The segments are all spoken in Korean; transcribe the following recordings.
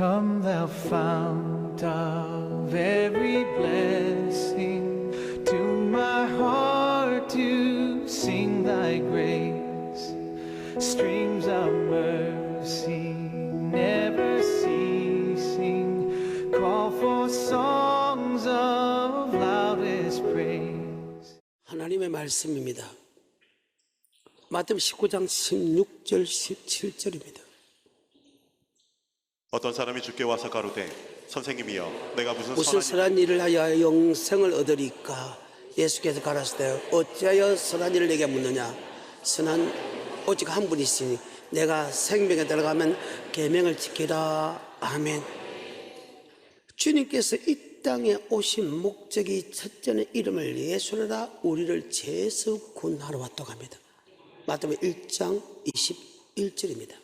Come thou fount of every blessing, to my heart to sing thy grace. Streams of mercy never ceasing, call for songs of loudest praise. 하나님의 말씀입니다. 마태복음 19장 16절 17절입니다. 어떤 사람이 주께 와서 가로되 선생님이여 내가 무슨 선한 일을 하여 영생을 얻으리까? 예수께서 가라사대 어찌하여 선한 일을 내게 묻느냐? 선한 오직 한 분이 있으니 내가 생명에 들어가면 계명을 지키라. 아멘. 주님께서 이 땅에 오신 목적이 첫째는 이름을 예수라 우리를 재수군하러 왔다고 합니다. 마태복음 1장 21절입니다.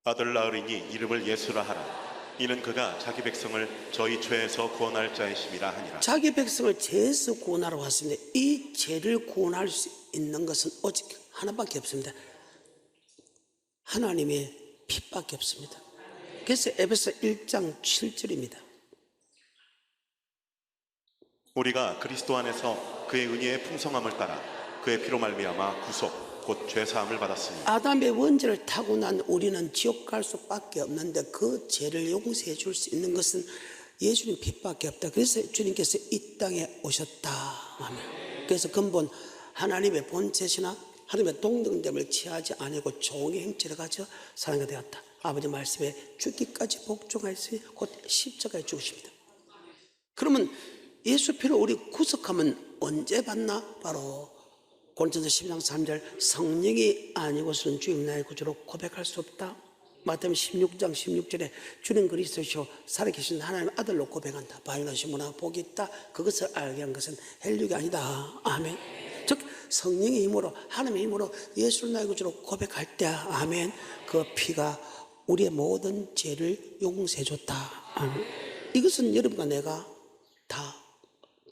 아들 낳으리니 이름을 예수라 하라. 이는 그가 자기 백성을 저희 죄에서 구원할 자이심이라 하니라. 자기 백성을 죄에서 구원하러 왔습니다. 이 죄를 구원할 수 있는 것은 오직 하나밖에 없습니다. 하나님의 피밖에 없습니다. 그래서 에베소 1장 7절입니다. 우리가 그리스도 안에서 그의 은혜의 풍성함을 따라 그의 피로 말미암아 구속 곧 죄사함을 받았습니다. 아담의 원죄를 타고 난 우리는 지옥 갈 수밖에 없는데 그 죄를 용서해 줄 수 있는 것은 예수님 피밖에 없다. 그래서 주님께서 이 땅에 오셨다. 아멘. 그래서 근본 하나님의 본체시나 하나님의 동등됨을 취하지 아니고 종의 형체를 가져 사랑이 되었다. 아버지 말씀에 죽기까지 복종하였으니 곧 십자가에 죽으십니다. 그러면 예수 피로 우리 구속하면 언제 받나? 바로 고린도서 12장 3절 성령이 아니고서는 주님 나의 구주로 고백할 수 없다. 마태복음 16장 16절에 주는 그리스도시요 살아계신 하나님의 아들로 고백한다. 바요나시 문화 복이 있다. 그것을 알게 한 것은 헬육이 아니다. 아멘. 즉 성령의 힘으로 하나님의 힘으로 예수를 나의 구주로 고백할 때 아멘. 그 피가 우리의 모든 죄를 용서해 줬다. 아멘. 이것은 여러분과 내가 다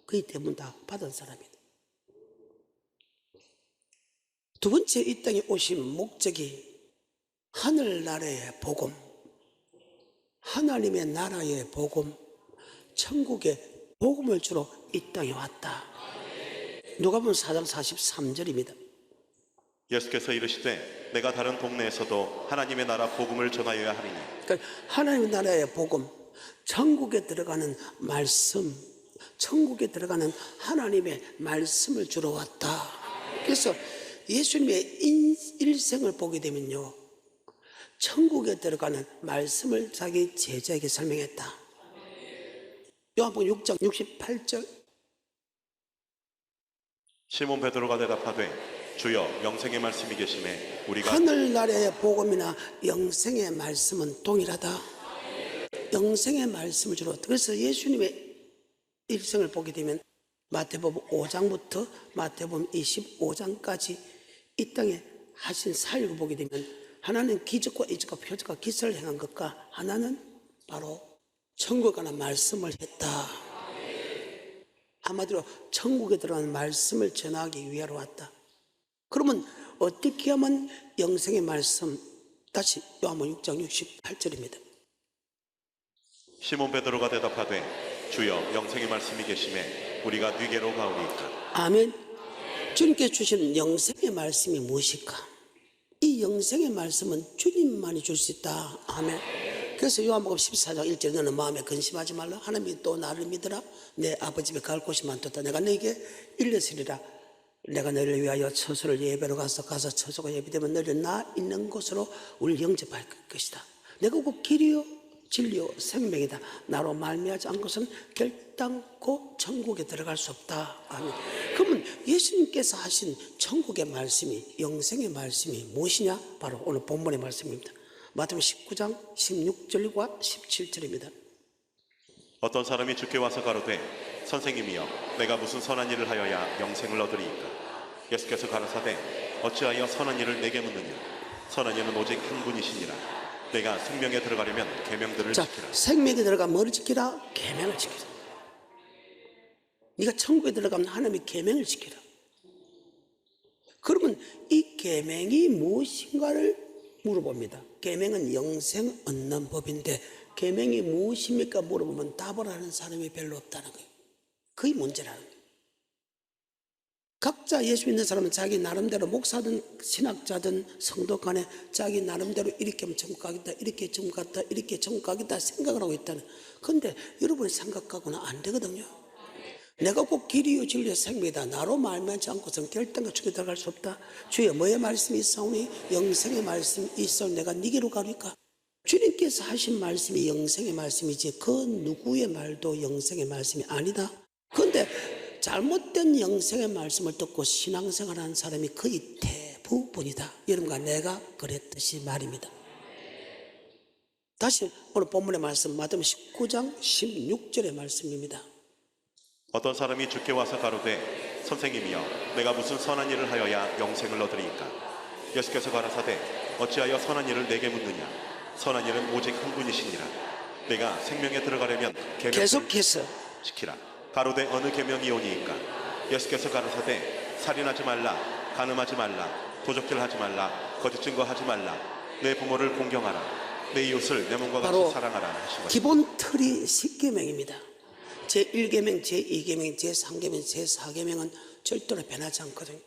그의 때문 다 받은 사람이다. 두 번째 이 땅에 오신 목적이 하늘나라의 복음, 하나님의 나라의 복음, 천국의 복음을 주러 이 땅에 왔다. 누가복음 4장 43절입니다. 예수께서 이르시되 내가 다른 동네에서도 하나님의 나라 복음을 전하여야 하리니. 그러니까 하나님의 나라의 복음, 천국에 들어가는 말씀, 천국에 들어가는 하나님의 말씀을 주러 왔다. 그래서 예수님의 일생을 보게 되면요, 천국에 들어가는 말씀을 자기 제자에게 설명했다. 요한복음 6장 68절. 시몬 베드로가 대답하되 주여 영생의 말씀이 계시매 우리가 하늘나라의 복음이나 영생의 말씀은 동일하다. 영생의 말씀을 주로. 그래서 예수님의 일생을 보게 되면 마태복음 5장부터 마태복음 25장까지 이 땅에 하신 사역을 보게 되면 하나는 기적과 이적과 표적과 기사를 행한 것과 하나는 바로 천국에 관한 말씀을 했다. 한마디로 천국에 들어가는 말씀을 전하기 위하러 왔다. 그러면 어떻게 하면 영생의 말씀, 다시 요한복음 6장 68절입니다. 시몬 베드로가 대답하되 주여 영생의 말씀이 계시매 우리가 네게로 가오리이까. 아멘. 주님께서 주신 영생의 말씀이 무엇일까? 이 영생의 말씀은 주님만이 줄 수 있다. 아멘. 그래서 요한복음 14장 1절에 너는 마음에 근심하지 말라. 하나님이 또 나를 믿으라. 내 아버지 집에 갈 곳이 많도다. 내가 너에게 일렀으리라. 내가 너를 위하여 처소를 예배로 가서 처소가 예비되면 너를 나 있는 곳으로 우리를 영접할 것이다. 내가 곧 길이요 진리요 생명이다. 나로 말미하지 않고서는 결단코 천국에 들어갈 수 없다. 아멘. 그러면 예수님께서 하신 천국의 말씀이, 영생의 말씀이 무엇이냐? 바로 오늘 본문의 말씀입니다. 마태복음 19장 16절과 17절입니다. 어떤 사람이 주께 와서 가로되 선생님이여 내가 무슨 선한 일을 하여야 영생을 얻으리이까? 예수께서 가라사대 어찌하여 선한 일을 내게 묻느냐? 선한 이는 오직 한 분이시니라. 내가 생명에 들어가려면 계명들을 지키라. 생명에 들어가 뭐를 지키라? 계명을 지키라. 네가 천국에 들어가면 하나님의 계명을 지키라. 그러면 이 계명이 무엇인가를 물어봅니다. 계명은 영생 얻는 법인데 계명이 무엇입니까? 물어보면 답을 하는 사람이 별로 없다는 거예요. 그게 문제라는 거예요. 각자 예수 믿는 사람은 자기 나름대로 목사든 신학자든 성도 간에 자기 나름대로 이렇게 하면 천국 가겠다, 이렇게 천국 가겠다, 이렇게 천국 가겠다 생각을 하고 있다는. 그런데 여러분이 생각하고는 안 되거든요. 내가 꼭 길이요 진리요 생명이다. 나로 말미암지 않고서는 결단과 축에 들어갈 수 없다. 주여 뭐의 말씀이 있사오니 영생의 말씀이 있사오니 내가 니게로 가니까. 주님께서 하신 말씀이 영생의 말씀이지 그 누구의 말도 영생의 말씀이 아니다. 그런데 잘못된 영생의 말씀을 듣고 신앙생활하는 사람이 거의 대부분이다. 여러분과 내가 그랬듯이 말입니다. 다시 오늘 본문의 말씀 마태복음 19장 16절의 말씀입니다. 어떤 사람이 주께 와서 가로되 선생님이여 내가 무슨 선한 일을 하여야 영생을 얻으리이까. 예수께서 가라사대 어찌하여 선한 일을 내게 묻느냐. 선한 일은 오직 한 분이시니라. 내가 생명에 들어가려면 계속해서 지키라. 가로되 어느 계명이오니이까. 예수께서 가라사대 살인하지 말라, 간음하지 말라, 도적질하지 말라, 거짓 증거하지 말라, 내 부모를 공경하라, 내 이웃을 내 몸과 같이 사랑하라 하신 것입니다. 기본 틀이 10계명입니다. 제1계명, 제2계명, 제3계명, 제4계명은 절대로 변하지 않거든요.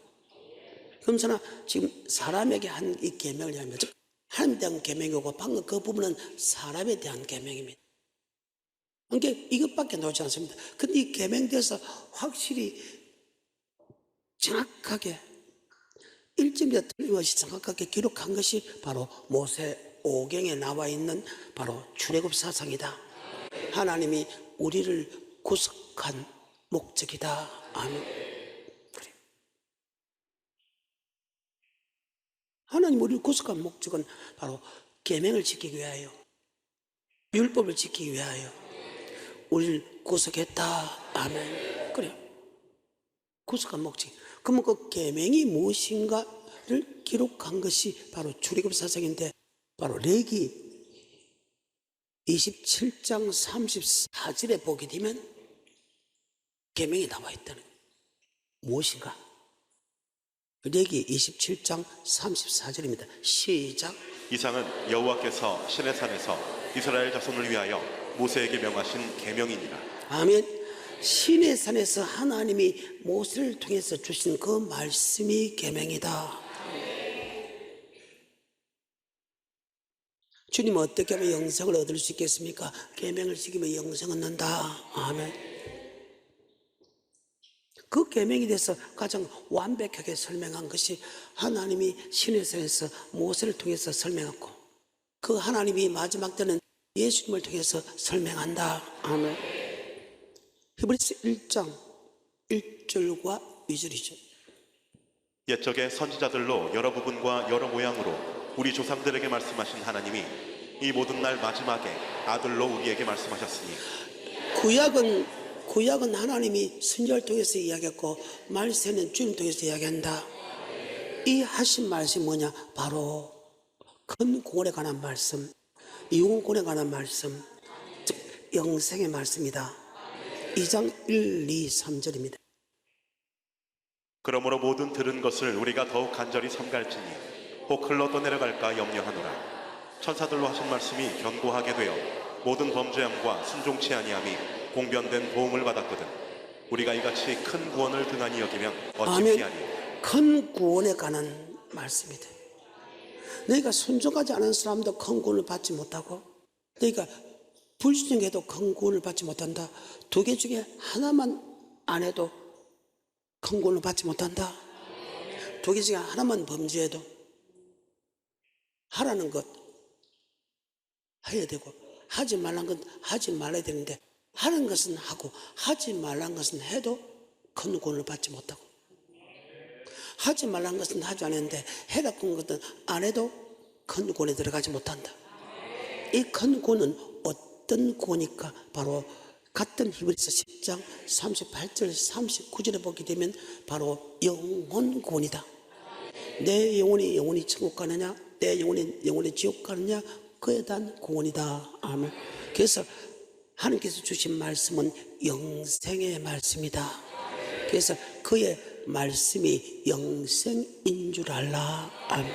그러나 지금 사람에게 한 이 계명을 하면 즉 하나님에 대한 계명이고 방금 그 부분은 사람에 대한 계명입니다. 그러니까 이것밖에 나오지 않습니다. 근데 이 계명대에서 확실히 정확하게 1점이나 틀림없이 정확하게 기록한 것이 바로 모세 5경에 나와 있는 바로 출애굽 사상이다. 하나님이 우리를 구속한 목적이다. 아멘. 그래. 하나님 우리를 구속한 목적은 바로 계명을 지키기 위하여, 율법을 지키기 위하여 우리를 구속했다. 아멘. 그래요. 구속한 목적. 그러면 그 계명이 무엇인가를 기록한 것이 바로 출애굽 사상인데 바로 레기 27장 34절에 보게 되면 계명이 나와 있다는 거예요. 무엇인가? 레기 27장 34절입니다. 시작. 이상은 여호와께서 시내 산에서 이스라엘 자손을 위하여 모세에게 명하신 계명이니라. 아멘. 시내 산에서 하나님이 모세를 통해서 주신 그 말씀이 계명이다. 주님은 어떻게 하면 영생을 얻을 수 있겠습니까? 계명을 지키면 영생 얻는다. 아멘. 그 계명에 대해서 가장 완벽하게 설명한 것이 하나님이 시내산에서 모세를 통해서 설명했고 그 하나님이 마지막 때는 예수님을 통해서 설명한다. 아멘. 히브리서 1장 1절과 2절이죠. 옛적의 선지자들로 여러 부분과 여러 모양으로 우리 조상들에게 말씀하신 하나님이 이 모든 날 마지막에 아들로 우리에게 말씀하셨으니. 구약은 하나님이 선지자를 통해서 이야기했고 말세는 주님 통해서 이야기한다. 이 하신 말씀이 뭐냐? 바로 큰 구원에 관한 말씀, 영혼에 관한 말씀, 즉 영생의 말씀이다. 2장 1, 2, 3절입니다. 그러므로 모든 들은 것을 우리가 더욱 간절히 삼갈지니 혹 흘러 떠내려갈까 염려하노라. 천사들로 하신 말씀이 견고하게 되어 모든 범죄함과 순종치 아니함이 공변된 도움을 받았거든. 우리가 이같이 큰 구원을 등한히 여기면 어찌 피하니. 큰 구원에 관한 말씀이다. 너희가 순종하지 않은 사람도 큰 구원을 받지 못하고 너희가 불순종해도 큰 구원을 받지 못한다. 두 개 중에 하나만 안 해도 큰 구원을 받지 못한다. 두 개 중에 하나만 범죄해도 하라는 것 해야 되고 하지 말라는 건 하지 말아야 되는데 하는 것은 하고 하지 말라는 것은 해도 큰 구원을 받지 못하고 하지 말라는 것은 하지 않았는데 해라는 것은 안 해도 큰 구원에 들어가지 못한다. 이 큰 구원은 어떤 구원일까? 바로 같은 히브리서 10장 38절 39절에 보게 되면 바로 영혼 구원이다. 내 영혼이 천국 가느냐 내 영혼이 지옥 가느냐 그에 대한 구원이다. 아멘. 그래서 하나님께서 주신 말씀은 영생의 말씀이다. 그래서 그의 말씀이 영생인 줄 알라. 아멘.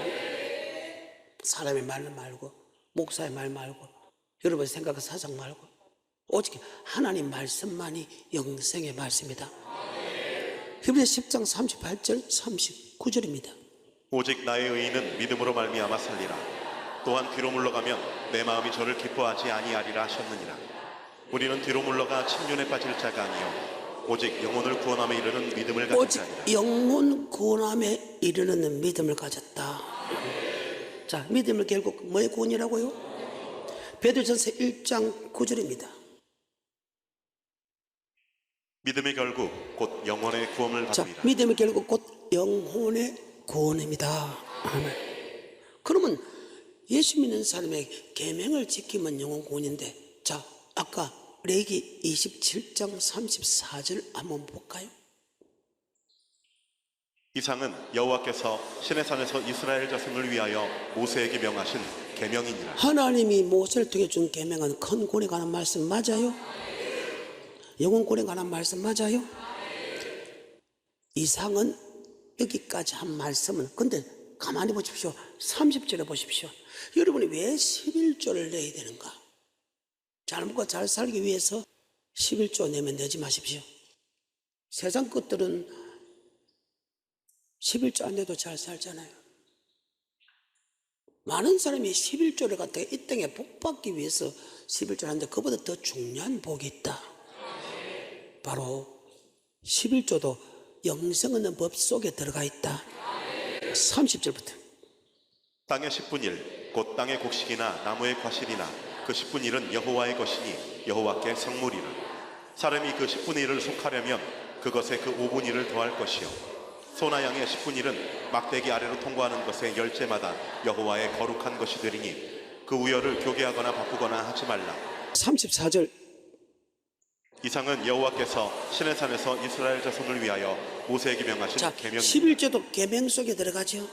사람의 말 말고, 목사의 말 말고, 여러분의 생각과 사상 말고, 오직 하나님 말씀만이 영생의 말씀이다. 히브리서 10장 38절 39절입니다. 오직 나의 의인은 믿음으로 말미암아 살리라. 또한 뒤로 물러가면 내 마음이 저를 기뻐하지 아니하리라 하셨느니라. 우리는 뒤로 물러가 침륜에 빠질 자가 아니요 오직 영혼을 구원함에 이르는 믿음을 가진 오직 자니라. 영혼 구원함에 이르는 믿음을 가졌다. 자, 믿음을 결국 뭐의 구원이라고요? 베드로전서 1장 9절입니다. 믿음의 결국 곧 영혼의 구원을 자, 받으리라. 믿음이 결국 곧 영혼의 구원입니다. 아멘. 그러면 예수 믿는 사람의 계명을 지키면 영혼 구원인데, 자, 아까 레기 27장 34절 한번 볼까요? 이상은 여호와께서 시내산에서 이스라엘 자손을 위하여 모세에게 명하신 계명이니라. 하나님이 모세를 통해 준 계명은 큰 구원에 관한 말씀 맞아요? 영혼 구원에 관한 말씀 맞아요? 이상은 여기까지 한 말씀은, 근데 가만히 보십시오. 30절에 보십시오. 여러분이 왜 11조를 내야 되는가? 잘 먹고 잘 살기 위해서 11조 내면 내지 마십시오. 세상 것들은 11조 안 내도 잘 살잖아요. 많은 사람이 11조를 갖다가 이 땅에 복 받기 위해서 11조를 하는데 그보다 더 중요한 복이 있다. 바로 11조도 영생 얻는 법 속에 들어가 있다. 30절부터. 땅의 10분 1, 곧 땅의 곡식이나 나무의 과실이나 그 10분 1은 여호와의 것이니 여호와께 성물이라. 사람이 그 10분의 1을 속하려면 그것에 그 5분 1을 더할 것이요 소나 양의 10분 1은 막대기 아래로 통과하는 것의 열째마다 여호와의 거룩한 것이 되리니 그 우열을 교개하거나 바꾸거나 하지 말라. 34절. 이상은 여호와께서 시내산에서 이스라엘 자손을 위하여 모세에게 명하신 자, 계명이니라. 11조도 계명 속에 들어가죠.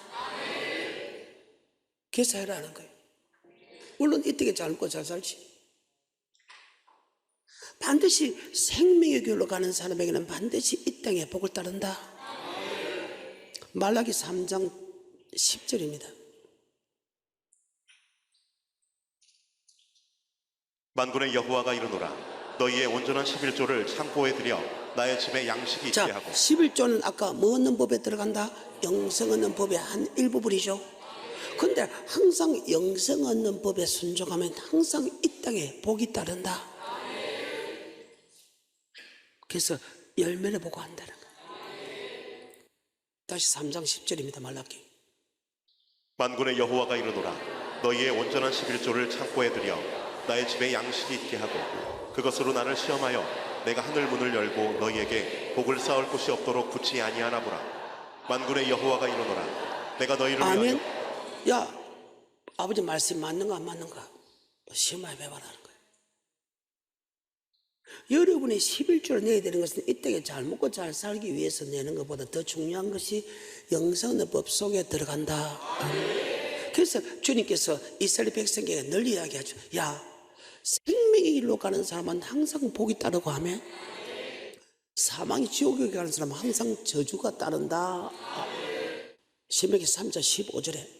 계사해라는 거예요. 물론 이 땅에 잘 먹고 잘 살지. 반드시 생명의 길로 가는 사람에게는 반드시 이 땅에 복을 따른다. 말라기 3장 10절입니다. 만군의 여호와가 이르노라. 너희의 온전한 11조를 창고에 들여 나의 집에 양식이 있게 자, 하고. 11조는 아까 뭐 얻는 법에 들어간다? 영생 얻는 법의 한 일부분이죠. 근데 항상 영생 얻는 법에 순종하면 항상 이 땅에 복이 따른다. 그래서 열매를 보고 한다는 거예요. 다시 3장 10절입니다. 말라기. 만군의 여호와가 이르노라. 너희의 온전한 11조를 창고에 들여 나의 집에 양식이 있게 하고 그것으로 나를 시험하여 내가 하늘 문을 열고 너희에게 복을 쌓을 곳이 없도록 굳지 아니하나 보라. 만군의 여호와가 이르노라. 내가 너희를 아멘. 위하여. 야, 아버지 말씀 맞는가 안 맞는가? 시험해 봐라는 거예요. 여러분이 11조를 내야 되는 것은 이 땅에 잘 먹고 잘 살기 위해서 내는 것보다 더 중요한 것이 영생의 법 속에 들어간다. 그래서 주님께서 이스라엘 백성에게 널리 이야기하죠. 야, 생명의 길로 가는 사람은 항상 복이 따르고 하면 사망이 지옥에 가는 사람은 항상 저주가 따른다. 신명기 3장 15절에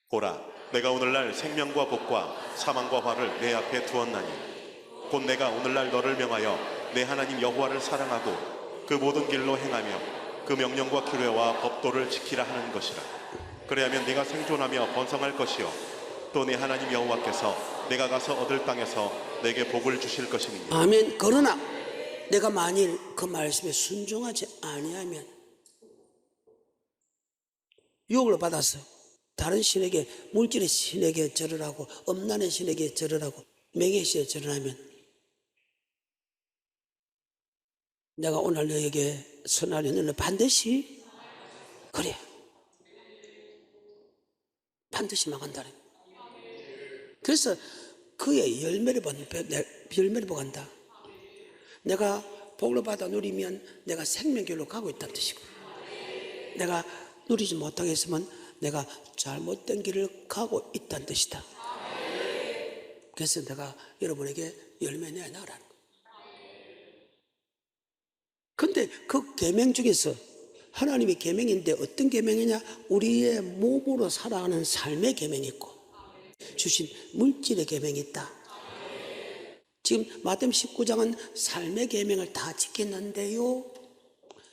보라, 내가 오늘날 생명과 복과 사망과 화를 내 앞에 두었나니 곧 내가 오늘날 너를 명하여 내 하나님 여호와를 사랑하고 그 모든 길로 행하며 그 명령과 규례와 법도를 지키라 하는 것이라. 그래야면 네가 생존하며 번성할 것이요 또 내 하나님 여호와께서 내가 가서 얻을 땅에서 내게 복을 주실 것이니라. 아멘. 그러나 내가 만일 그 말씀에 순종하지 아니하면 유혹을 받아서 다른 신에게, 물질의 신에게 절을 하고 엄난의 신에게 절을 하고 명예의 신에 절을 하면 내가 오늘 너에게 선하리. 너는 반드시 그래, 반드시 망한다는. 그래서 그의 열매를 보간다. 내가 복을 받아 누리면 내가 생명길로 가고 있다는 뜻이고, 내가 누리지 못하게 했으면 내가 잘못된 길을 가고 있다는 뜻이다. 그래서 내가 여러분에게 열매 내놔라는 거예요. 근데 그 계명 중에서 하나님의 계명인데 어떤 계명이냐? 우리의 몸으로 살아가는 삶의 계명이 있고 주신 물질의 계명이 있다. 지금 마태복음 19장은 삶의 계명을 다 지켰는데요,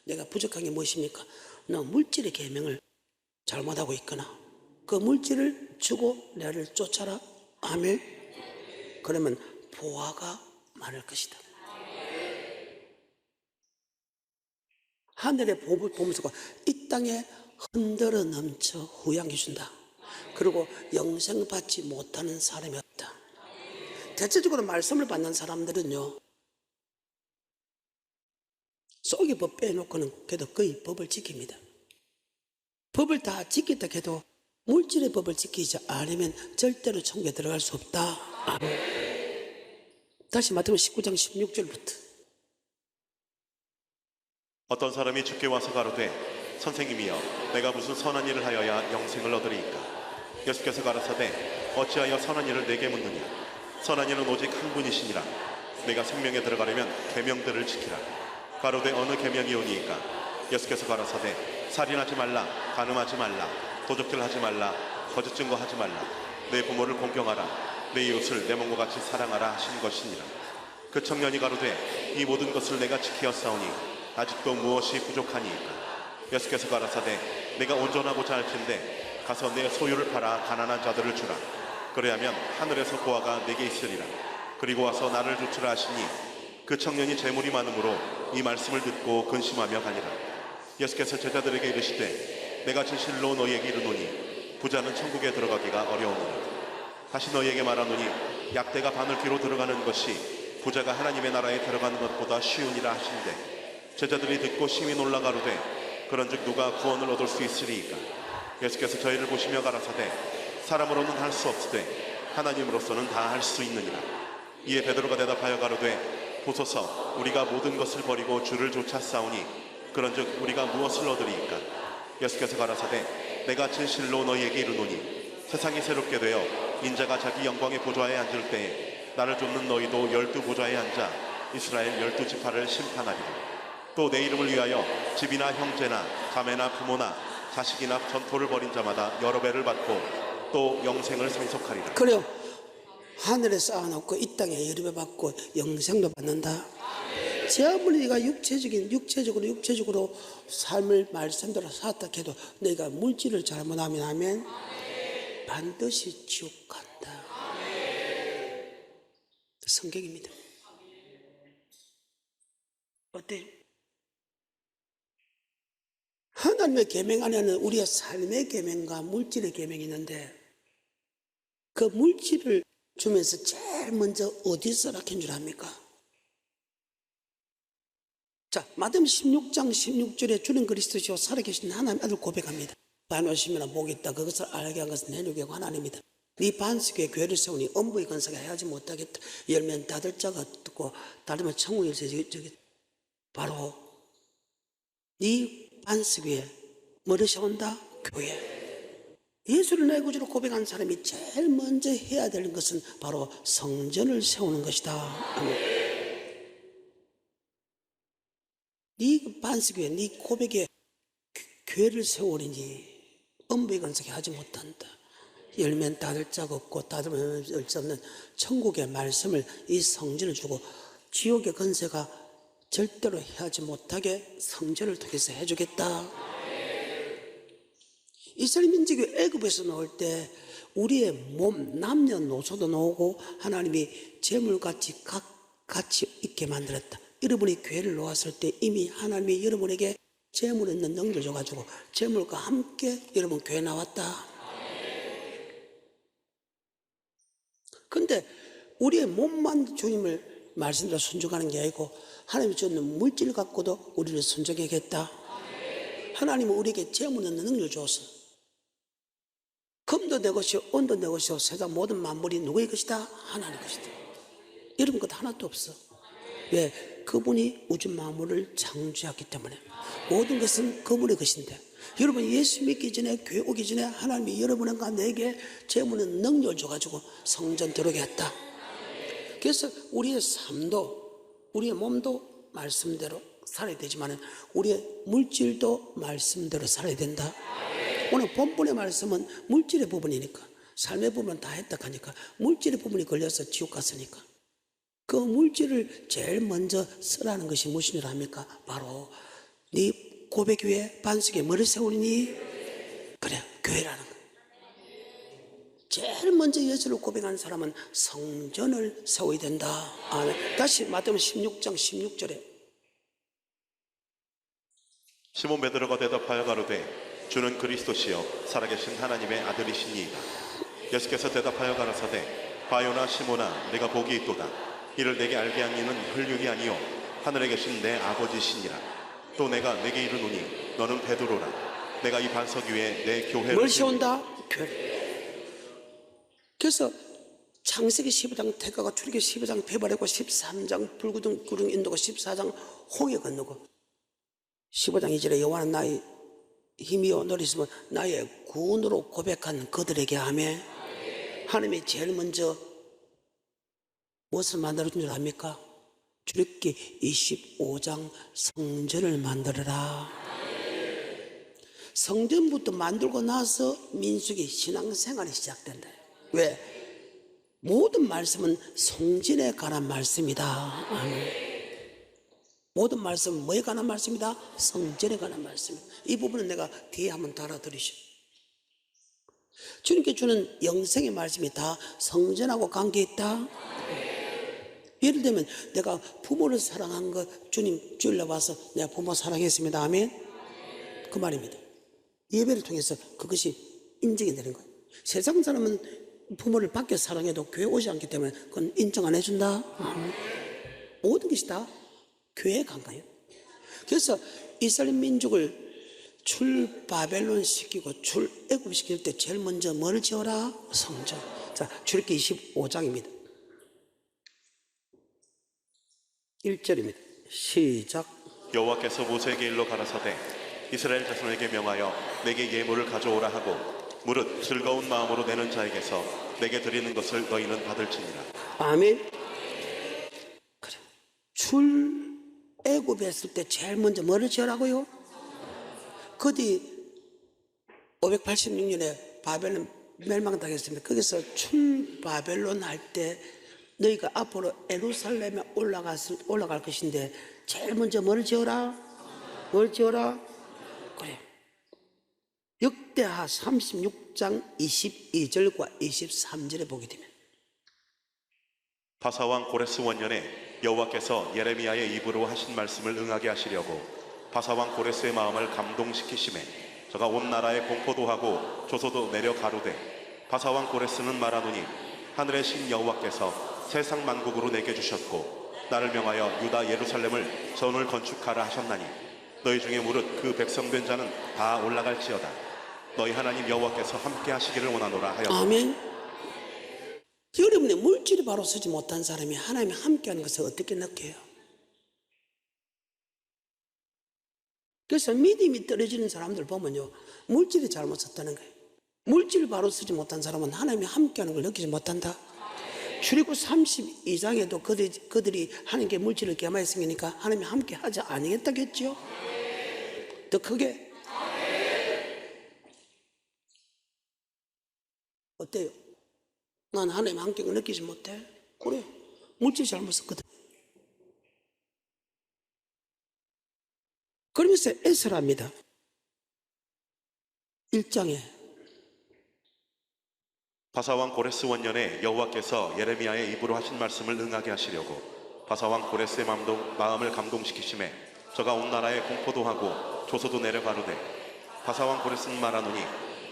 내가 부족한 게 무엇입니까? 너 물질의 계명을 잘못하고 있거나 그 물질을 주고 나를 쫓아라. 아멘. 그러면 보화가 많을 것이다. 하늘의 복을 보면서 이 땅에 흔들어 넘쳐 후양해 준다. 그리고 영생 받지 못하는 사람이 없다. 대체적으로 말씀을 받는 사람들은요, 속의 법 빼놓고는 그래도 거의 법을 지킵니다. 법을 다 지켰다 해도 물질의 법을 지키지 않으면 절대로 천국에 들어갈 수 없다. 다시 마태복음 19장 16절부터. 어떤 사람이 주께 와서 가로되 선생님이여 내가 무슨 선한 일을 하여야 영생을 얻으리이까? 예수께서 가라사대 어찌하여 선한 일을 내게 묻느냐? 선한 일은 오직 한 분이시니라. 내가 생명에 들어가려면 계명들을 지키라. 가로되 어느 계명이오니이까? 예수께서 가라사대 살인하지 말라, 간음하지 말라, 도적질하지 말라, 거짓 증거하지 말라, 내 부모를 공경하라, 내 이웃을 내 몸과 같이 사랑하라 하신 것이니라. 그 청년이 가로되 이 모든 것을 내가 지키었사오니 아직도 무엇이 부족하니이까? 예수께서 가라사대 내가 온전하고자 할텐데 가서 내 소유를 팔아 가난한 자들을 주라. 그래야면 하늘에서 보화가 내게 있으리라. 그리고 와서 나를 좇으라 하시니 그 청년이 재물이 많으므로 이 말씀을 듣고 근심하며 가니라. 예수께서 제자들에게 이르시되 내가 진실로 너희에게 이르노니 부자는 천국에 들어가기가 어려우니라. 다시 너희에게 말하노니 약대가 바늘귀로 들어가는 것이 부자가 하나님의 나라에 들어가는 것보다 쉬우니라 하신대. 제자들이 듣고 심히 놀라 가로되 그런즉 누가 구원을 얻을 수 있으리이까? 예수께서 저희를 보시며 가라사대 사람으로는 할 수 없으되 하나님으로서는 다 할 수 있느니라. 이에 베드로가 대답하여 가로되 보소서 우리가 모든 것을 버리고 주를 쫓았사오니 그런즉 우리가 무엇을 얻으리이까? 예수께서 가라사대 내가 진실로 너희에게 이르노니 세상이 새롭게 되어 인자가 자기 영광의 보좌에 앉을 때에 나를 쫓는 너희도 12보좌에 앉아 이스라엘 12지파를 심판하리라. 또 내 이름을 위하여 집이나 형제나 자매나 부모나 자식이나 전토를 벌인 자마다 여러 배를 받고 또 영생을 상속하리라. 그래요. 하늘에 쌓아놓고 이 땅에 여러 배 받고 영생도 받는다. 제 아무리 네가 육체적으로 삶을 말씀대로 살았다 해도 너희가 물질을 잘못하면 반드시 지옥 간다. 성경입니다. 어때요? 하나님의 계명 안에는 우리의 삶의 계명과 물질의 계명이 있는데 그 물질을 주면서 제일 먼저 어디서 rak한 줄 압니까? 자, 마태복음 16장 16절에 주는 그리스도시요 살아계신 하나님 아들 고백합니다. 반오시면 복이 있다. 그것을 알게 한 것은 내누계고 하나님이다. 네 반석에 교회를 세우니 엄부의 건설에 해하지 못하겠다. 열면 닫을 자가 없고 닫으면 천국에 저기 바로 네 반석 위에 뭐를 세운다? 교회. 예수를 내 구주로 고백한 사람이 제일 먼저 해야 되는 것은 바로 성전을 세우는 것이다. 아멘. 네 반석 위에 네 고백에 교회를 세우리니 엄부의 건설에 하지 못한다. 열면 닫을 자가 없고 닫으면 열 수 없는 천국의 말씀을 이 성전을 주고 지옥의 건세가 절대로 해하지 못하게 성전을 통해서 해주겠다. 이스라엘 민족이 애굽에서 나올 때 우리의 몸 남녀노소도 나오고 하나님이 재물같이 같이 있게 만들었다. 여러분이 교회를 놓았을 때 이미 하나님이 여러분에게 재물 있는 능력을 줘가지고 재물과 함께 여러분 교회 나왔다. 근데 우리의 몸만 주님을 말씀대로 순종하는 게 아니고 하나님이 주는 물질 갖고도 우리를 순종하겠다. 하나님은 우리에게 재물 있는 능력을 줬어. 금도 내 것이요 은도 내 것이요 세상 모든 만물이 누구의 것이다? 하나님의 것이다. 여러분 것 하나도 없어. 왜? 그분이 우주 만물을 창조했기 때문에 모든 것은 그분의 것인데 여러분 예수 믿기 전에 교회 오기 전에 하나님이 여러분과 내게 재물의 능력을 줘가지고 성전 들어오게 했다. 그래서 우리의 삶도 우리의 몸도 말씀대로 살아야 되지만 우리의 물질도 말씀대로 살아야 된다. 오늘 본문의 말씀은 물질의 부분이니까, 삶의 부분은 다 했다 하니까 물질의 부분이 걸려서 지옥 갔으니까 그 물질을 제일 먼저 쓰라는 것이 무슨 일 합니까? 바로 네 고백 위에 반석에 뭐를 세우니? 그래, 교회라는 거예요. 제일 먼저 예수를 고백하는 사람은 성전을 세워야 된다. 아멘. 다시 마태복음 16장 16절에 시몬 베드로가 대답하여 가로되 주는 그리스도시요 살아계신 하나님의 아들이시니이다. 예수께서 대답하여 가라사대 바요나 시몬아 내가 복이 있도다. 이를 내게 알게 한 이는 혈육이 아니요 하늘에 계신 내 아버지시니라. 또 내가 내게 이르노니 너는 베드로라. 내가 이 반석 위에 내 교회를 뭘 세운다? 교회. 그래서 창세기 15장 태가가 출애굽기 15장 배발하고 13장 불구덩 구름 인도고 14장 홍해 건너고 15장 2절에 여호와는 나의 힘이요 너를 있으면 나의 구원으로 고백한 그들에게 하며 하나님이 제일 먼저 무엇을 만들어준 줄 압니까? 출애굽기 25장 성전을 만들어라. 성전부터 만들고 나서 민수기 신앙생활이 시작된다. 왜? 모든 말씀은 성전에 관한 말씀이다. 아멘. 모든 말씀은 뭐에 관한 말씀이다? 성전에 관한 말씀이다. 이 부분은 내가 뒤에 한번 달아드리시오. 주님께 주는 영생의 말씀이 다 성전하고 관계 있다. 예를 들면 내가 부모를 사랑한 거 주님 주일날 와서 내가 부모 사랑했습니다. 아멘. 그 말입니다. 예배를 통해서 그것이 인정이 되는 거예요. 세상 사람은 부모를 밖에 사랑해도 교회 오지 않기 때문에 그건 인정 안 해준다. 모든 것이 다 교회에 간 거예요. 그래서 이스라엘 민족을 출 바벨론 시키고 출 애굽 시킬 때 제일 먼저 뭘 지어라? 성전. 자, 출애굽기 25장입니다. 1절입니다. 시작. 여호와께서 모세에게 일러 가라사대 이스라엘 자손에게 명하여 내게 예물을 가져오라 하고 무릇 즐거운 마음으로 내는 자에게서 내게 드리는 것을 너희는 받을지니라. 아멘. 그래. 출 애굽에 했을 때 제일 먼저 뭐를 지으라고요? 그 뒤 586년에 바벨론 멸망당했습니다. 거기서 출 바벨론 할 때 너희가 앞으로 예루살렘에 올라갈 것인데 제일 먼저 뭘 지어라? 뭘 지어라? 그래. 역대하 36장 22절과 23절에 보게 되면 바사왕 고레스 원년에 여호와께서 예레미야의 입으로 하신 말씀을 응하게 하시려고 바사왕 고레스의 마음을 감동시키심에 저가 온 나라에 공포도 하고 조소도 내려 가로되 바사왕 고레스는 말하노니 하늘의 신 여호와께서 세상 만국으로 내게 주셨고 나를 명하여 유다 예루살렘을 전을 건축하라 하셨나니 너희 중에 무릇 그 백성된 자는 다 올라갈지어다. 너희 하나님 여호와께서 함께 하시기를 원하노라 하였다. 아멘. 여러분의 물질이 바로 서지 못한 사람이 하나님이 함께하는 것을 어떻게 느껴요? 그래서 믿음이 떨어지는 사람들 보면요, 물질이 잘못 썼다는 거예요. 물질을 바로 쓰지 못한 사람은 하나님이 함께하는 걸 느끼지 못한다. 출애굽 32장에도 그들이 하나님께 물질을 겸하였으니까 하나님이 함께 하지 아니겠다겠죠? 더 크게. 어때요? 난 하나님 함께를 느끼지 못해? 그래, 물질 잘못 썼거든. 그러면서 에스라입니다. 1장에 바사왕 고레스 원년에 여호와께서 예레미야의 입으로 하신 말씀을 응하게 하시려고 바사왕 고레스의 마음을 감동시키심에 저가 온 나라에 공포도 하고 조소도 내려가로되 바사왕 고레스는 말하노니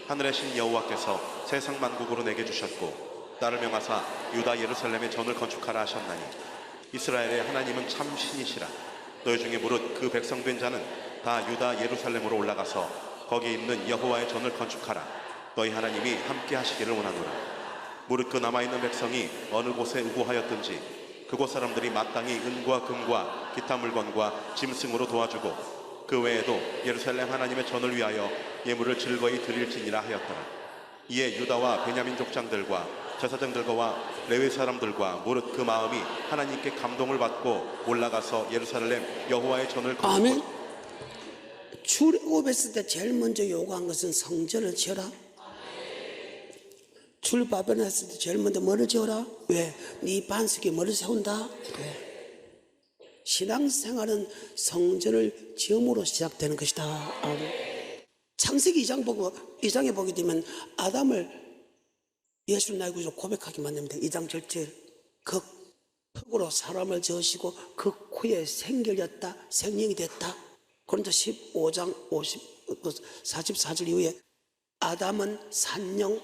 하늘의 신 여호와께서 세상 만국으로 내게 주셨고 나를 명하사 유다 예루살렘에 전을 건축하라 하셨나니 이스라엘의 하나님은 참 신이시라. 너희 중에 무릇 그 백성된 자는 다 유다 예루살렘으로 올라가서 거기 있는 여호와의 전을 건축하라. 너희 하나님이 함께 하시기를 원하노라. 무릇 그 남아있는 백성이 어느 곳에 우고하였든지 그곳 사람들이 마땅히 은과 금과 기타 물건과 짐승으로 도와주고 그 외에도 예루살렘 하나님의 전을 위하여 예물을 즐거이 드릴지니라 하였더라. 이에 유다와 베냐민 족장들과 제사장들과 레위 사람들과 무릇 그 마음이 하나님께 감동을 받고 올라가서 예루살렘 여호와의 전을 아멘. 건축. 출애굽했을 때 제일 먼저 요구한 것은 성전을 지어라. 출바변했을 때 제일 먼저 뭐를 지어라? 왜? 네 반석에 뭐를 세운다? 왜? 신앙생활은 성전을 지음으로 시작되는 것이다. 아멘. 창세기 2장에 보게 되면 아담을 예수를 나의 구주로 고백하게 만듭니다. 2장 절제. 그 흙으로 사람을 지으시고 그 코에 생결렸다, 생명이 됐다. 그런데 15장 44절 이후에 아담은 산영,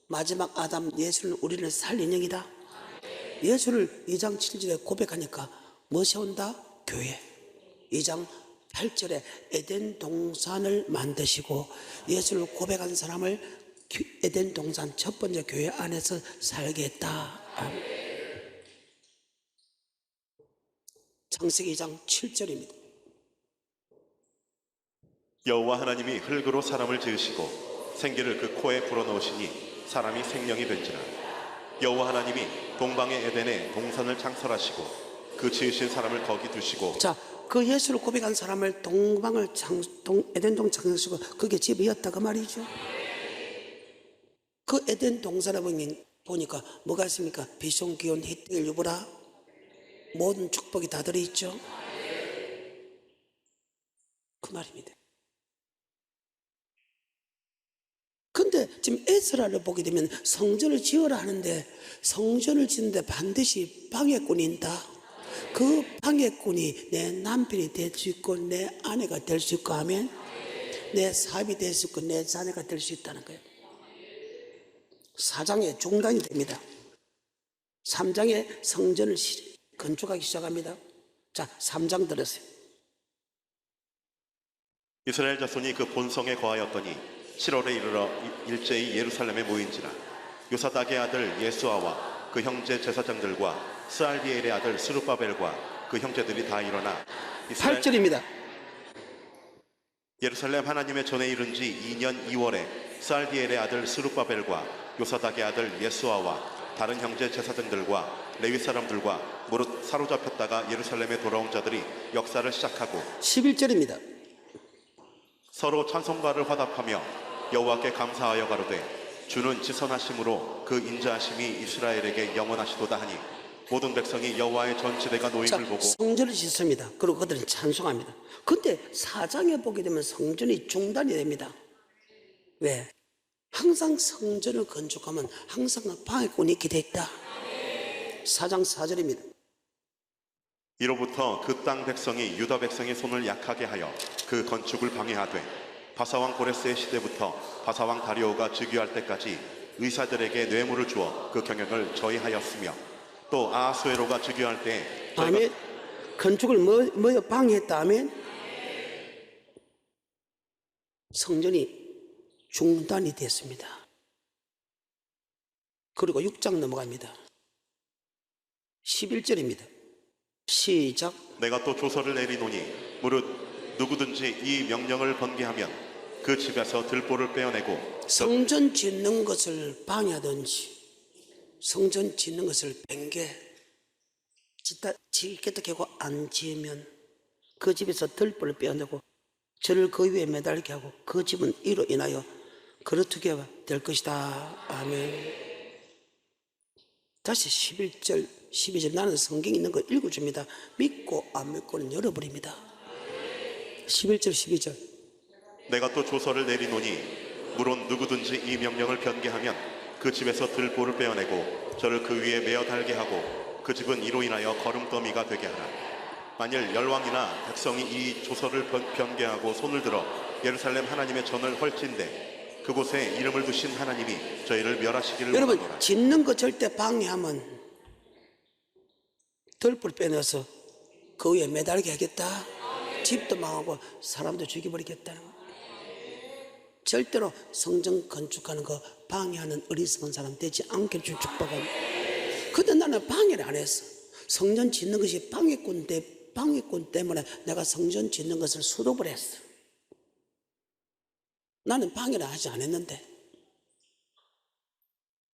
마지막 아담 예수는 우리를 살린 영이다. 예수를 2장 7절에 고백하니까 뭐 세운다? 교회. 2장 8절에 에덴 동산을 만드시고 예수를 고백한 사람을 에덴 동산 첫 번째 교회 안에서 살게 했다. 창세기 2장 7절입니다. 여호와 하나님이 흙으로 사람을 지으시고 생기를 그 코에 불어넣으시니 사람이 생명이 된지라. 여호와 하나님이 동방의 에덴에 동산을 창설하시고 그 지으신 사람을 거기 두시고. 자, 그 예수를 고백한 사람을 에덴 동산 창설하시고 그게 집이었다 그 말이죠. 그 에덴 동산에 보니까 뭐가 있습니까? 비송, 기온, 히띠, 유브라 모든 축복이 다 들어있죠. 그 말입니다. 근데 지금 에스라를 보게 되면 성전을 지으라 하는데 성전을 짓는데 반드시 방해꾼이 있다. 그 방해꾼이 내 남편이 될 수 있고 내 아내가 될 수 있고 하면 내 사업이 될 수 있고 내 자녀가 될 수 있다는 거예요. 4장에 중단이 됩니다. 3장에 성전을 건축하기 시작합니다. 자, 3장 들으세요. 이스라엘 자손이 그 본성에 거하였더니 7월에 이르러 일제히 예루살렘에 모인지라. 요사닥의 아들 예수아와 그 형제 제사장들과 스알디엘의 아들 스룹바벨과 그 형제들이 다 일어나 8절입니다. 예루살렘 하나님의 전에 이른 지 2년 2월에 스알디엘의 아들 스룹바벨과 요사닥의 아들 예수아와 다른 형제 제사장들과 레위 사람들과 무릇 사로잡혔다가 예루살렘에 돌아온 자들이 역사를 시작하고 11절입니다. 서로 찬송가를 화답하며 여호와께 감사하여 가로되 주는 지선하심으로 그 인자하심이 이스라엘에게 영원하시도다 하니 모든 백성이 여호와의 전지대가 놓임을 보고 성전을 짓습니다. 그리고 그들은 찬송합니다. 근데 4장에 보게 되면 성전이 중단이 됩니다. 왜? 항상 성전을 건축하면 항상 방해꾼이 있게 돼 있다. 4장 4절입니다. 이로부터 그 땅 백성이 유다 백성의 손을 약하게 하여 그 건축을 방해하되 바사왕 고레스의 시대부터 바사왕 다리오가 즉위할 때까지 의사들에게 뇌물을 주어 그 경영을 저해하였으며 또 아하수에로가 즉위할 때 아멘. 건축을 뭐요 방해했다. 아멘. 성전이 중단이 됐습니다. 그리고 6장 넘어갑니다. 11절입니다. 시작. 내가 또 조서를 내리노니 무릇 누구든지 이 명령을 번개하면 그 집에서 들보를 빼어내고 성전 짓는 것을 방해하든지 성전 짓는 것을 뱅개 짓겠다 하고 안 지으면 그 집에서 들보를 빼어내고 저를 그 위에 매달게 하고 그 집은 이로 인하여 그렇게 될 것이다. 아멘. 다시 11절 12절 나는 성경에 있는 거 읽어줍니다. 믿고 안 믿고는 열어버립니다. 11절 12절 내가 또 조서를 내리노니 물론 누구든지 이 명령을 변개하면 그 집에서 들보를 빼어내고 저를 그 위에 메어 달게 하고 그 집은 이로 인하여 거름더미가 되게 하라. 만일 열왕이나 백성이 이 조서를 변개하고 손을 들어 예루살렘 하나님의 전을 헐진대 그곳에 이름을 두신 하나님이 저희를 멸하시기를 여러분 원하노라. 짓는 거 절대 방해하면 들불 빼내서 그 위에 매달게 하겠다. 집도 망하고 사람도 죽여버리겠다는 거. 절대로 성전 건축하는 거 방해하는 어리석은 사람 되지 않게 줄 축복은. 근데 나는 방해를 안 했어. 성전 짓는 것이 방해꾼 때문에 내가 성전 짓는 것을 수독을 했어. 나는 방해를 하지 않았는데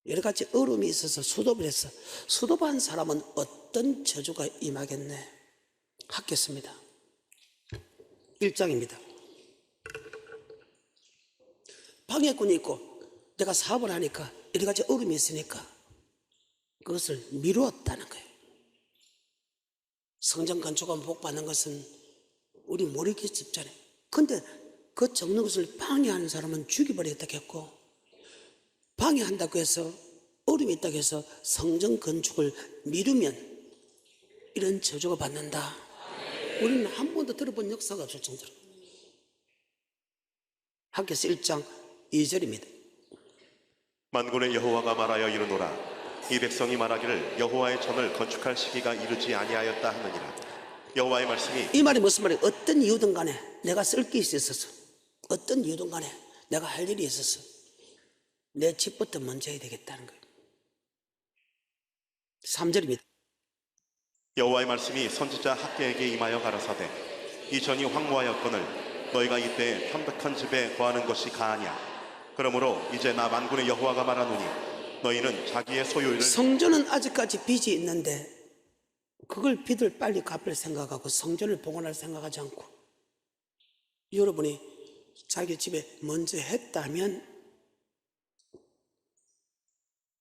여러 가지 어려움이 있어서 수도를 했어. 수도한 사람은 어떤 저주가 임하겠네. 하겠습니다. 1장입니다. 방해꾼이 있고 내가 사업을 하니까 여러 가지 어려움이 있으니까 그것을 미루었다는 거예요. 성전 건축하면 복 받는 것은 우리 모르기 쉽잖아요. 근데 그 적는 것을 방해하는 사람은 죽여버리겠다고 했고, 방해한다고 해서 어려움이 있다고 해서 성전 건축을 미루면 이런 저주가 받는다. 우리는 한 번도 들어본 역사가 없을 정도로. 학교에서 1장 2절입니다. 만군의 여호와가 말하여 이르노라. 이 백성이 말하기를 여호와의 전을 건축할 시기가 이르지 아니하였다 하느니라. 여호와의 말씀이, 이 말이 무슨 말이에요? 어떤 이유든 간에 내가 쓸 게 있어서, 어떤 이유든 간에 내가 할 일이 있어서 내 집부터 먼저 해야 되겠다는 거예요. 3절입니다. 여호와의 말씀이 선지자 학개에게 임하여 가라사대, 이 전이 황무하였거늘 너희가 이때 편백한 집에 거하는 것이 가하냐. 그러므로 이제 나 만군의 여호와가 말하노니 너희는 자기의 소유를, 성전은 아직까지 빚이 있는데 그걸 빚을 빨리 갚을 생각하고 성전을 복원할 생각하지 않고, 여러분이 자기 집에 먼저 했다면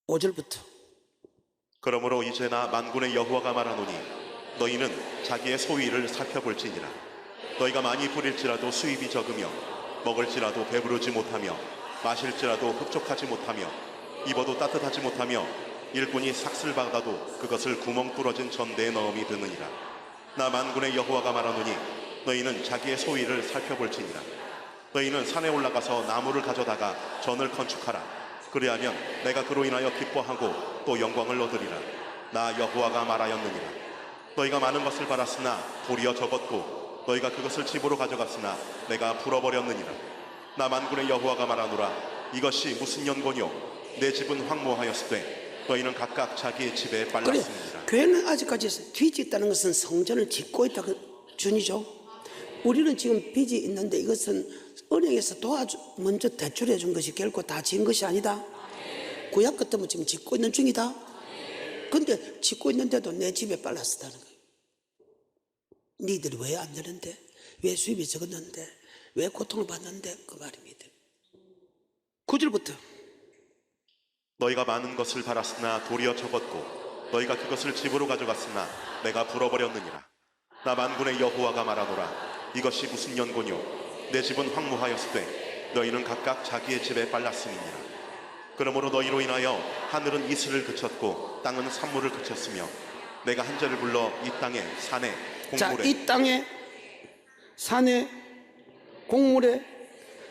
5절부터 그러므로 이제 나 만군의 여호와가 말하노니 너희는 자기의 소유를 살펴볼지니라. 너희가 많이 부릴지라도 수입이 적으며 먹을지라도 배부르지 못하며 마실지라도 흡족하지 못하며 입어도 따뜻하지 못하며 일꾼이 삭슬 받아도 그것을 구멍 뚫어진 전대에 넣음이 드느니라. 나 만군의 여호와가 말하노니 너희는 자기의 소유를 살펴볼지니라. 너희는 산에 올라가서 나무를 가져다가 전을 건축하라. 그리하면 내가 그로 인하여 기뻐하고 또 영광을 얻으리라. 나 여호와가 말하였느니라. 너희가 많은 것을 받았으나 도리어 적었고 너희가 그것을 집으로 가져갔으나 내가 풀어버렸느니라. 나 만군의 여호와가 말하노라. 이것이 무슨 연고뇨? 내 집은 황무하였으되 너희는 각각 자기의 집에 빨랐습니다. 그래, 교회는 아직까지 빚이 있다는 것은 성전을 짓고 있다는 준이죠. 우리는 지금 빚이 있는데 이것은 은행에서 먼저 대출해 준 것이 결코 다 지은 것이 아니다. 구약 같으면 지금 짓고 있는 중이다. 근데 짓고 있는데도 내 집에 빨랐었다는 거예요. 니들이 왜 안 되는데? 왜 수입이 적었는데? 왜 고통을 받는데? 그 말입니다. 9절부터 너희가 많은 것을 받았으나 도리어 적었고 너희가 그것을 집으로 가져갔으나 내가 불어버렸느니라. 나 만군의 여호와가 말하노라. 이것이 무슨 연고뇨? 내 집은 황무하였으되 너희는 각각 자기의 집에 빨랐음이니라. 그러므로 너희로 인하여 하늘은 이슬을 그쳤고 땅은 산물을 그쳤으며 내가 한자를 불러 이 땅에 산에 공물에, 자, 이 땅에 산에 곡물에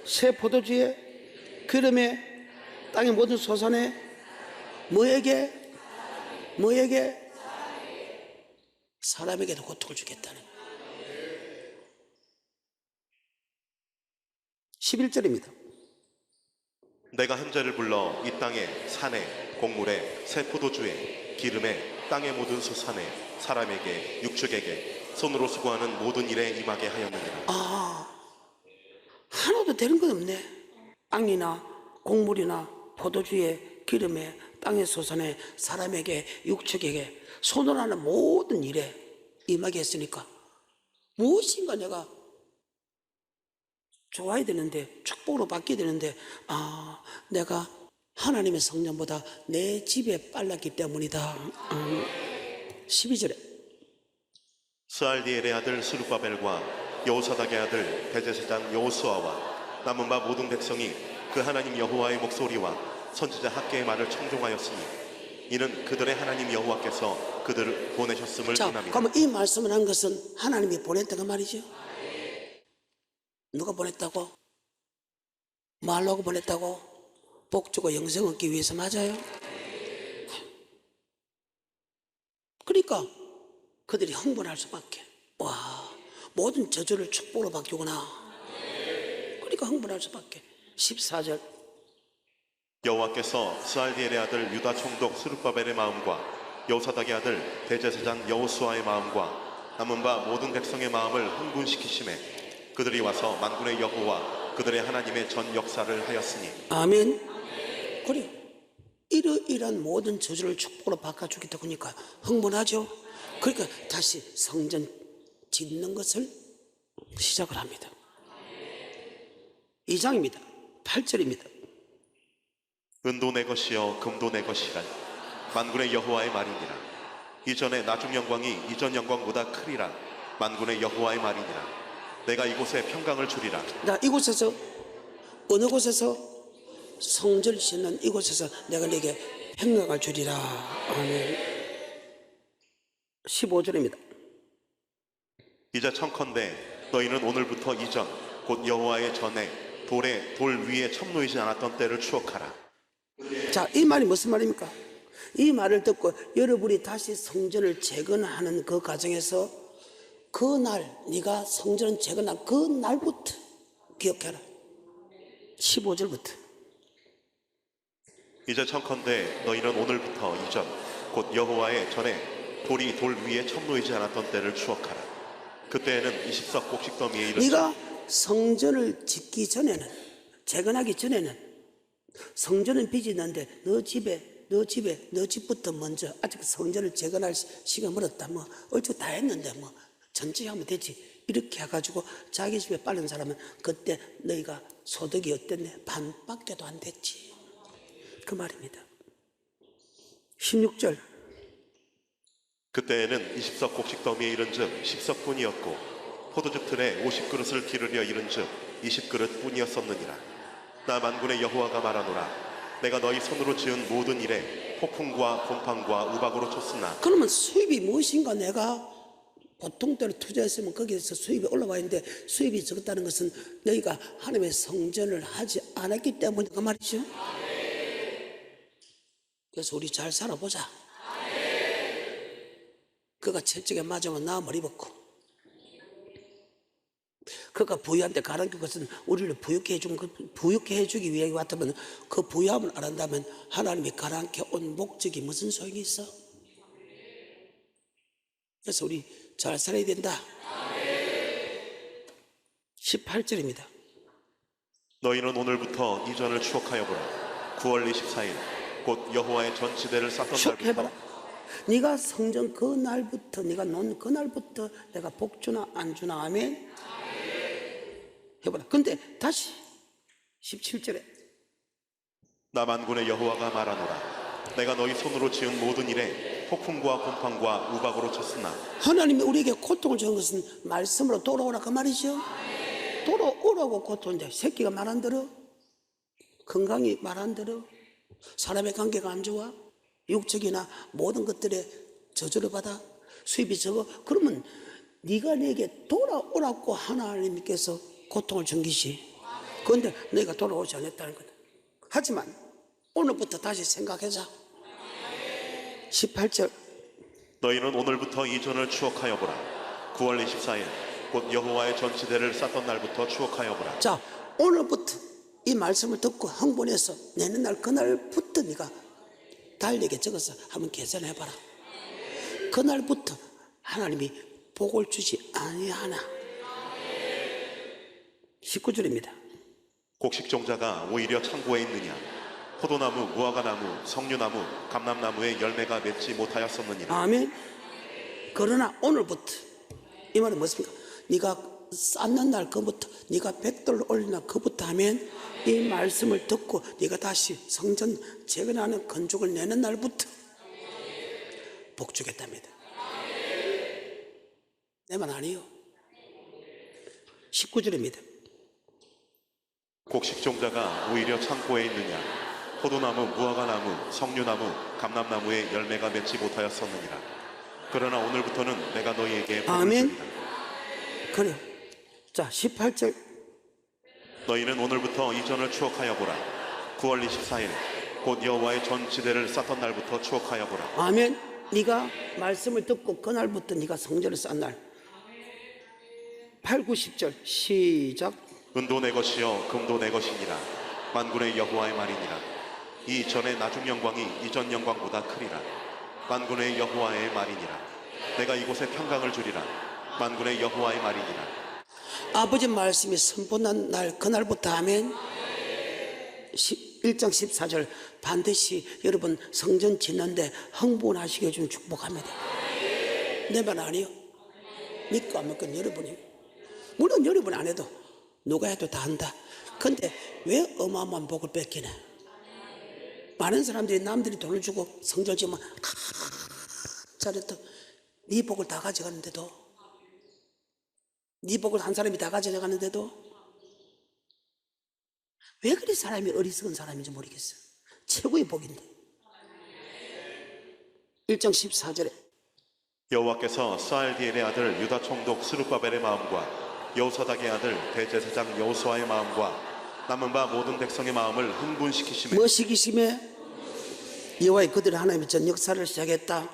새 포도주에 기름에 땅의 모든 소산에 뭐에게 사람에게도 고통을 주겠다는 11절입니다. 내가 한자를 불러 이 땅에 산에 곡물에 새 포도주에 기름에 땅의 모든 소산에 사람에게 육축에게 손으로 수고하는 모든 일에 임하게 하였느니라. 하나도 되는 건 없네. 땅이나 곡물이나 포도주에 기름에 땅의 소산에 사람에게 육축에게 손으로 하는 모든 일에 임하게 했으니까 무엇인가 내가 좋아야 되는데, 축복으로 받게 되는데, 내가 하나님의 성령보다 내 집에 빨랐기 때문이다. 12절에 스알디엘의 아들 스룹바벨과 여호사닥의 아들 대제사장 여호수아와 남은 바 모든 백성이 그 하나님 여호와의 목소리와 선지자 학개의 말을 청종하였으니 이는 그들의 하나님 여호와께서 그들을 보내셨음을 자, 원합니다. 그러면 이 말씀을 한 것은 하나님이 보냈다고 말이죠. 누가 보냈다고? 말로 보냈다고? 복 주고 영생 얻기 위해서 맞아요? 그러니까 그들이 흥분할 수밖에. 와, 모든 저주를 축복으로 바뀌구나. 그러니까 흥분할 수밖에. 14절 여호와께서 스알디엘의 아들 유다 총독 스룹바벨의 마음과 여호사닥의 아들 대제사장 여호수아의 마음과 남은 바 모든 백성의 마음을 흥분시키심에 그들이 와서 만군의 여호와 그들의 하나님의 전 역사를 하였으니. 아멘. 그래, 이러이러한 모든 저주를 축복으로 바꿔주겠다 그러니까 흥분하죠. 그러니까 다시 성전 짓는 것을 시작을 합니다. 2장입니다. 8절입니다. 은도 내 것이요 금도 내 것이라 만군의 여호와의 말이니라. 이전에 나중 영광이 이전 영광보다 크리라. 만군의 여호와의 말이니라. 내가 이곳에 평강을 주리라. 나 이곳에서 어느 곳에서 성전을 짓는 이곳에서 내가 네게 평강을 주리라. 아멘. 15절입니다. 이제 청컨대 너희는 오늘부터 이전 곧 여호와의 전에 돌 위에 첨놓이지 않았던 때를 추억하라. 자, 이 말이 무슨 말입니까? 이 말을 듣고 여러분이 다시 성전을 재건하는 그 과정에서 그날 네가 성전을 재건한 그 날부터 기억해라. 15절부터. 이제 청컨대 너희는 오늘부터 이전 곧 여호와의 전에 돌이 돌 위에 첨놓이지 않았던 때를 추억하라. 그때에는 20석 곡식더미에 이르자 네가 성전을 짓기 전에는, 재건하기 전에는 성전은 빚이 있는데 너 집부터 먼저 아직 성전을 재건할 시간 멀었다. 뭐 얼추 다 했는데 뭐 전체 하면 되지. 이렇게 해가지고 자기 집에 빠른 사람은 그때 너희가 소득이 어땠네? 반밖에도 안 됐지. 그 말입니다. 16절. 그때에는 20석 곡식더미에 이른즉 10석뿐이었고 포도즙 틀에 50그릇을 기르려 이른즉 20그릇 뿐이었었느니라. 나 만군의 여호와가 말하노라. 내가 너희 손으로 지은 모든 일에 폭풍과 곰팡과 우박으로 쳤으나. 그러면 수입이 무엇인가? 내가 보통 때로 투자했으면 거기에서 수입이 올라와 있는데 수입이 적었다는 것은 너희가 하나님의 성전을 하지 않았기 때문에 그 말이죠. 그래서 우리 잘 살아보자. 그가 채찍에 맞으면 나무를 입었고 그가 부유한테 가라앉은 것은 우리를 부유케 해주기 위해 왔다면 그 부유함을 안 한다면 하나님이 가라앉게 온 목적이 무슨 소용이 있어? 그래서 우리 잘 살아야 된다. 18절입니다. 너희는 오늘부터 이전을 추억하여 보라. 9월 24일 곧 여호와의 전지대를 쌓던 추억해봐라. 날부터 네가 성전 그 날부터 네가 놓은 그 날부터 내가 복 주나 안 주나. 아멘. 해봐라. 근데 다시 17절에 나 만군의 여호와가 말하노라. 내가 너희 손으로 지은 모든 일에 폭풍과 곰팡과 우박으로 쳤으나. 하나님이 우리에게 고통을 주는 것은 말씀으로 돌아오라 그 말이죠. 돌아오라고 고통인데 새끼가 말 안 들어? 건강이 말 안 들어? 사람의 관계가 안 좋아? 육적이나 모든 것들에 저주를 받아? 수입이 적어? 그러면 네가 내게 돌아오라고 하나님께서 고통을 준 것이. 그런데 너희가 돌아오지 않았다는 거다. 하지만 오늘부터 다시 생각하자. 18절. 너희는 오늘부터 이전을 추억하여 보라. 9월 24일 곧 여호와의 전지대를 쌓던 날부터 추억하여 보라. 자, 오늘부터 이 말씀을 듣고 흥분해서 내는 날 그날부터 네가 달력에 적어서 한번 계산해봐라. 그날부터 하나님이 복을 주지 아니하나. 19절입니다. 곡식종자가 오히려 창고에 있느냐. 포도나무, 무화과나무, 석류나무, 감람나무의 열매가 맺지 못하였었느니라. 아멘. 그러나 오늘부터 이 말은 무엇입니까? 네가 쌓는 날 그부터 네가 100돌 올리는 날 그부터 하면 이 말씀을 듣고 네가 다시 성전 재건하는 건축을 내는 날부터 복 주겠답니다. 내 말 아니요. 19절입니다. 곡식종자가 오히려 창고에 있느냐. 포도나무, 무화과나무, 석류나무, 감람나무의 열매가 맺지 못하였었느니라. 그러나 오늘부터는 내가 너희에게 복을 아멘. 주리라. 그래. 자, 18절. 너희는 오늘부터 이전을 추억하여 보라. 9월 24일 곧 여호와의 전지대를 쌓던 날부터 추억하여 보라. 아멘. 네가 말씀을 듣고 그날부터 네가 성전을 쌓은 날. 8, 9, 10절 시작. 은도 내 것이요 금도 내 것이니라. 만군의 여호와의 말이니라. 이 전의 나중 영광이 이전 영광보다 크리라. 만군의 여호와의 말이니라. 내가 이곳에 평강을 주리라. 만군의 여호와의 말이니라. 아버지 말씀이 선포난 날 그날부터 하면 1장 14절 반드시 여러분 성전 짓는데 흥분하시게 해주는 축복합니다. 내 말 아니요? 믿고 안 믿고 여러분이. 물론 여러분 안 해도 누가 해도 다 한다. 근데 왜 어마어마한 복을 뺏기네? 많은 사람들이 남들이 돈을 주고 성전 지으면 잘했다. 네 복을 다 가져가는데도, 네 복을 한 사람이 다 가져가는데도 왜 그리 사람이 어리석은 사람인지 모르겠어요. 최고의 복인데. 1장 14절에 여호와께서 스알디엘의 아들 유다 총독 스룹바벨의 마음과 여호사닥의 아들 대제사장 여호수아의 마음과 남은 바 모든 백성의 마음을 흥분시키시며 뭐 시키심에? 여호와의 그들의 하나님의 전 역사를 시작했다.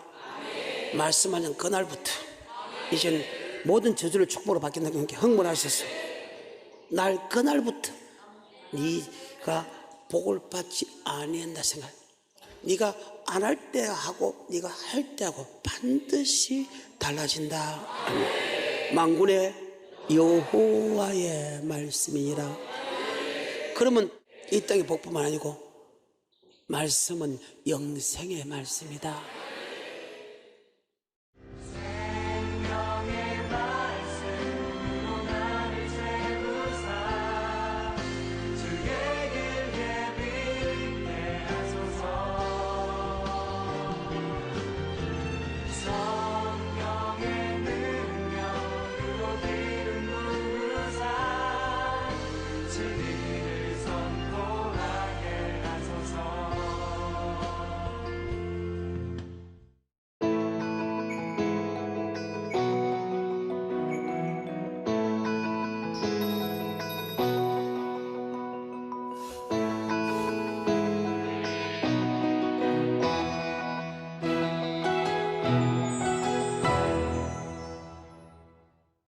말씀하는 그날부터 이제는 모든 저주를 축복으로 바뀐다는 게 흥분하셨어. 날 그날부터 네가 복을 받지 아니한다 생각. 네가 안 할 때 하고 네가 할 때 하고 반드시 달라진다. 만군의 여호와의 말씀이니라. 그러면 이 땅의 복뿐만 아니고 말씀은 영생의 말씀이다.